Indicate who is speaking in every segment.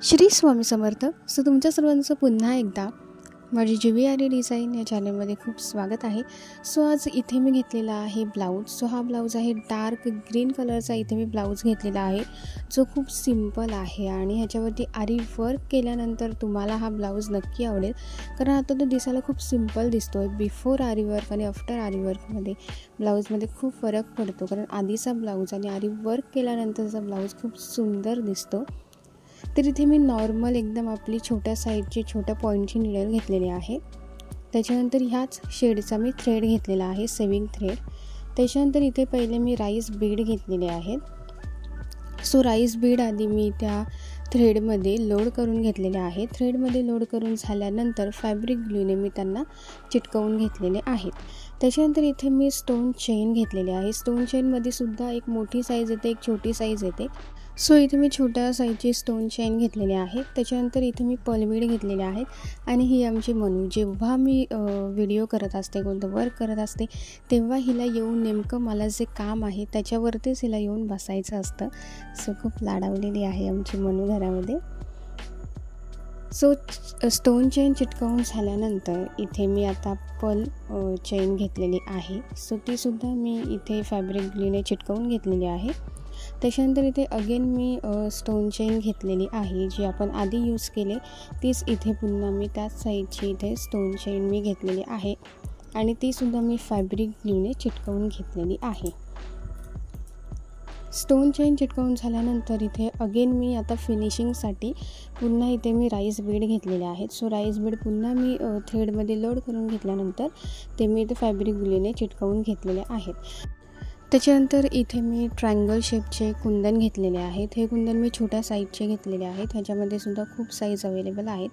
Speaker 1: श्री स्वामी समर्थ. तुमच्या सर्वांचं पुन्हा एकदा माझी JVRE डिझाईन या चॅनलमध्ये खूप स्वागत आहे. आज इथे मी घेतलेला आहे ब्लाऊज. हा ब्लाऊज आहे डार्क ग्रीन कलरचा. इथे मी ब्लाऊज घेतलेला आहे जो खूप सिंपल आहे आणि ह्याच्यावरती आरी वर्क केल्यानंतर तुम्हाला हा ब्लाऊज नक्की आवडेल, कारण आता तो दिसायला खूप सिंपल दिसतो आहे. बिफोर आरी वर्क आणि आफ्टर आरी वर्कमध्ये ब्लाऊजमध्ये खूप फरक पडतो, कारण आधीचा ब्लाऊज आणि आरी वर्क केल्यानंतरचा ब्लाऊज खूप सुंदर दिसतो. तर इथे मी नॉर्मल एकदम आपली छोट्या साईजची छोट्या पॉईंटची निडल घेतलेली आहे. त्याच्यानंतर ह्याच शेडचा मी थ्रेड घेतलेला आहे, सेविंग थ्रेड. त्याच्यानंतर इथे पहिले मी राईस बीड घेतलेले आहेत. राईस बीड आधी मी त्या थ्रेडमध्ये लोड करून घेतलेले आहे. थ्रेडमध्ये लोड करून झाल्यानंतर फॅब्रिक ग्लूने मी त्यांना चिटकवून घेतलेले आहेत. त्याच्यानंतर इथे मी स्टोन चेन घेतलेले आहे. स्टोन चेनमध्ये सुद्धा एक मोठी साईज येते, एक छोटी साईज येते. इथे मी छोट्या साईजची स्टोन चेन घेतलेली आहे. त्याच्यानंतर इथे मी पर्ल घेतलेले आहेत आणि ही आमची मनू. जेव्हा मी व्हिडिओ करत असते, कोणतं वर्क करत असते, तेव्हा हिला येऊन नेमकं मला जे काम आहे त्याच्यावरतीच हिला येऊन बसायचं असतं. खूप लाडावलेली आहे आमची मनू घरामध्ये. स्टोन चेन चिटकवून झाल्यानंतर इथे मी आता पर्ल चेन घेतलेली आहे. तीसुद्धा मी इथे फॅब्रिक ग्लूने चिटकवून घेतलेली आहे. त्याच्यानंतर इथे अगेन मी स्टोन चेन घेतलेली आहे, जी आपण आधी यूज केले तीच इथे पुन्हा मी त्याच साईजची इथे स्टोन चेन मी घेतलेली आहे आणि तीसुद्धा मी फॅब्रिक ग्लूने चिटकवून घेतलेली आहे. स्टोन चेन चिटकवून झाल्यानंतर इथे अगेन मी आता फिनिशिंगसाठी पुन्हा इथे मी राईस बीड घेतलेले आहेत. राईस बीड पुन्हा मी थ्रेडमध्ये लोड करून घेतल्यानंतर ते मी इथे फॅब्रिक ग्लूने चिटकवून घेतलेले आहेत. त्याच्यानंतर इथे मी ट्रायंगल शेपचे कुंदन घेतलेले आहेत. हे कुंदन मी छोट्या साईजचे घेतलेले आहेत. ह्याच्यामध्ये सुद्धा खूप साईज अवेलेबल आहेत.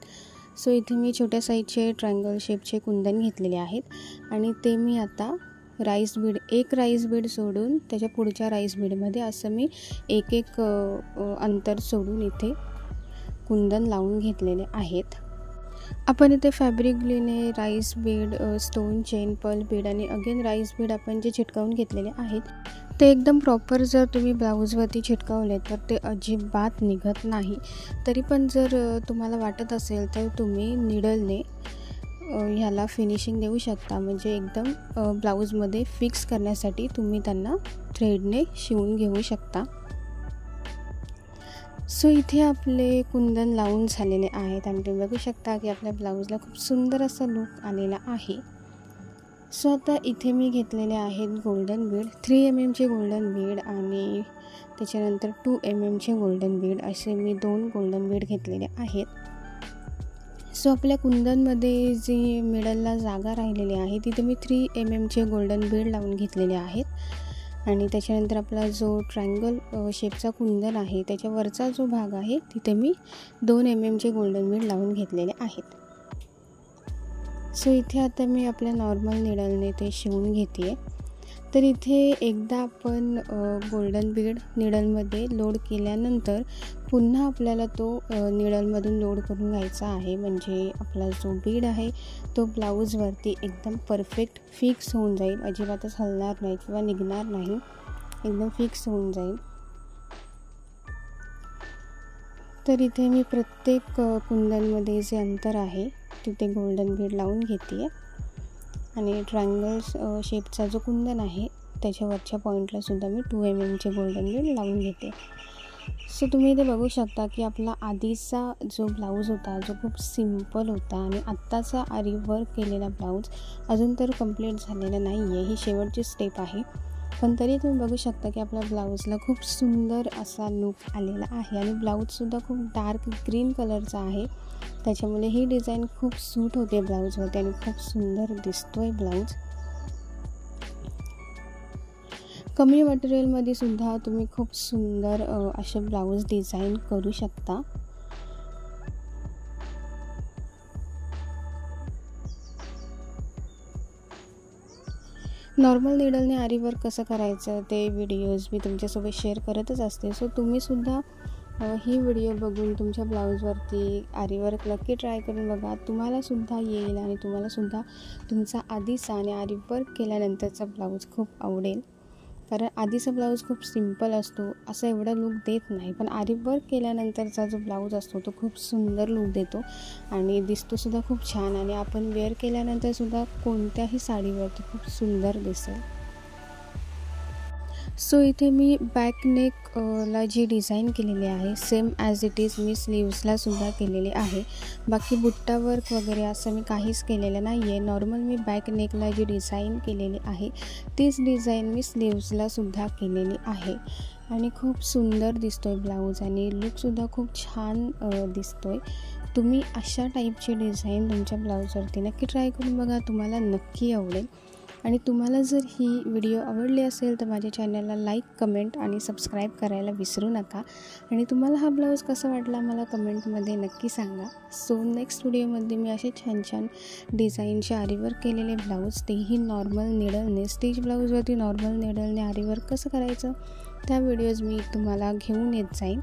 Speaker 1: इथे मी छोट्या साईजचे ट्रायंगल शेपचे कुंदन घेतलेले आहेत आणि ते मी आता राईस बीड, एक राईस बीड सोडून त्याच्या पुढच्या राईस बीडमध्ये असं मी एक अंतर सोडून इथे कुंदन लावून घेतलेले आहेत. आपण इथे फॅब्रिक ग्लूने rice bead, stone chain, pearl bead आणि अगेन राईस बीड आपण जे चिटकावून घेतलेले आहेत ते एकदम प्रॉपर जर तुम्ही ब्लाऊजवरती चिटकावले तर ते अजिबात निघत नाही. तरी पण जर तुम्हाला वाटत असेल तर तुम्ही निडलने ह्याला फिनिशिंग देऊ शकता. म्हणजे एकदम ब्लाऊजमध्ये फिक्स करण्यासाठी तुम्ही त्यांना थ्रेडने शिवून घेऊ शकता. इथे आपले कुंदन लावून झालेले आहेत आणि तुम्ही बघू शकता की आपल्या ब्लाऊजला खूप सुंदर असा लुक आलेला आहे. आता इथे मी घेतलेले आहेत golden Beed, 3 mm golden Beed आणि त्याच्यानंतर 2 mm गोल्डन बीड, असे मी 2 गोल्डन बीड घेतलेले आहेत. आपल्या कुंदनमध्ये जी मिडलला जागा राहिलेली आहे तिथे मी 3 mm गोल्डन बीड लावून घेतलेले आहेत आणि त्याच्यानंतर आपला जो ट्रायंगल शेपचा कुंदन आहे त्याच्यावरचा जो भाग आहे तिथे मी 2 mm गोल्डन बीड लावून घेतलेले आहेत. इथे आता मी आपल्या नॉर्मल निडलने ते शिवून घेते. तर इथे एकदा आपण गोल्डन बीड निडलमध्ये लोड केल्यानंतर पुन्हा आपल्याला तो निडलमधून लोड करून घ्यायचा आहे. म्हणजे आपला जो बीड आहे तो ब्लाऊजवरती एकदम परफेक्ट फिक्स होऊन जाईल, अजिबातच हलणार नाही किंवा निघणार नाही, एकदम फिक्स होऊन जाईल. तर इथे मी प्रत्येक कुंदनमध्ये जे अंतर आहे तिथे गोल्डन बीड लावून घेते आणि ट्रायंगल शेपचा जो कुंदन आहे त्याच्यावरच्या पॉईंटला सुद्धा मी 2 mm गोल्डन बीड लावून घेते. तुम्ही इथे बघू शकता की आपला आधीचा जो ब्लाऊज होता जो खूप सिंपल होता आणि आत्ताचा आरी वर्क केलेला ब्लाऊज अजून तर कंप्लीट झालेला नाही आहे, ही शेवटची स्टेप आहे. पण तरी तुम्ही बघू शकता की आपल्या ब्लाऊजला खूप सुंदर असा लुक आलेला आहे आणि ब्लाऊजसुद्धा खूप डार्क ग्रीन कलरचा आहे. त्याच्यामुळे ही डिझाईन खूप सूट होते ब्लाऊजवरती आणि खूप सुंदर दिसतो आहे ब्लाऊज. कमी मटेरियलमध्ये सुद्धा तुम्ही खूप सुंदर असे ब्लाऊज डिझाईन करू शकता. नॉर्मल निडलने आरी वर्क कसं करायचं ते व्हिडिओज मी तुमच्यासोबत शेअर करतच असते. तुम्हीसुद्धा ही व्हिडिओ बघून तुमच्या ब्लाऊजवरती आरी वर्क नक्की ट्राय करून बघा. तुम्हालासुद्धा येईल आणि तुम्हालासुद्धा तुमचा आधीचा आणि आरी वर्क केल्यानंतरचा ब्लाऊज खूप आवडेल. कारण आधीचा ब्लाऊज खूप सिंपल असतो, असा एवढा लूक देत नाही, पण आरी वर्क केल्यानंतरचा जो ब्लाऊज असतो तो खूप सुंदर लूक देतो आणि दिसतोसुद्धा खूप छान आणि आपण वेअर केल्यानंतरसुद्धा कोणत्याही साडीवरती खूप सुंदर दिसेल. सो इथे मी बॅक नेक ला जी डिझाईन केलेली आहे सेम ॲज इट इज मी स्लीव्सला सुद्धा केलेली आहे. बाकी बुट्टा वर्क वगैरे असं मी काहीच केलेलं नाही आहे. नॉर्मल मी बॅक नेकला जी डिझाईन केलेली आहे तीच डिझाईन मी स्लीव्सला सुद्धा केलेली आहे आणि खूप सुंदर दिसतो आहे ब्लाऊज आणि लुकसुद्धा खूप छान दिसतो आहे. तुम्ही अशा टाईपची डिझाईन तुमच्या ब्लाऊजवरती नक्की ट्राय करून बघा, तुम्हाला नक्की आवडेल. आणि तुम्हाला जर ही व्हिडिओ आवडली असेल तर माझ्या चॅनलला लाईक, कमेंट आणि सबस्क्राईब करायला विसरू नका. आणि तुम्हाला हा ब्लाऊज कसा वाटला मला कमेंटमध्ये नक्की सांगा. सो नेक्स्ट व्हिडिओमध्ये मी असे छान छान डिझाईनचे आरीवर्क केलेले ब्लाऊज, तेही नॉर्मल निडलने, स्टिच ब्लाऊजवरती नॉर्मल निडलने आरीवर्क कसं करायचं त्या व्हिडिओज मी तुम्हाला घेऊन येत जाईन.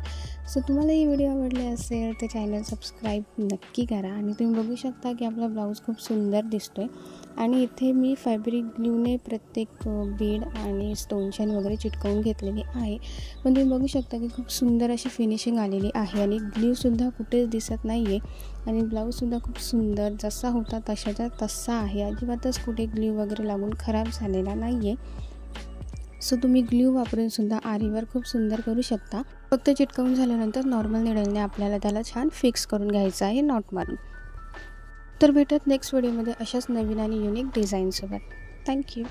Speaker 1: सो तुम्हाला ही व्हिडिओ आवडली असेल तर चॅनल सबस्क्राईब नक्की करा. आणि तुम्ही बघू शकता की आपला ब्लाऊज खूप सुंदर दिसतो आहे आणि इथे मी फॅब्रिक ग्लूने प्रत्येक बीड आणि स्टोनशाईन वगैरे चिटकवून घेतलेली आहे. पण तुम्ही बघू शकता की खूप सुंदर अशी फिनिशिंग आलेली आहे आणि ग्ल्यूसुद्धा कुठेच दिसत नाही आहे आणि ब्लाऊजसुद्धा खूप सुंदर जसा होता तशाचा तसा आहे. अजिबातच कुठे ग्ल्यू वगैरे लागून खराब झालेला नाही आहे. सो तुम्ही ग्ल्यू वापरूनसुद्धा आरीवर खूप सुंदर करू शकता. फक्त चिटकवून झाल्यानंतर नॉर्मल निडलने आपल्याला त्याला छान फिक्स करून घ्यायचं आहे नॉट मारून. तर भेटत नेक्स्ट व्हिडिओमध्ये अशाच नवीन आणि युनिक डिझाईनसोबत. थँक्यू.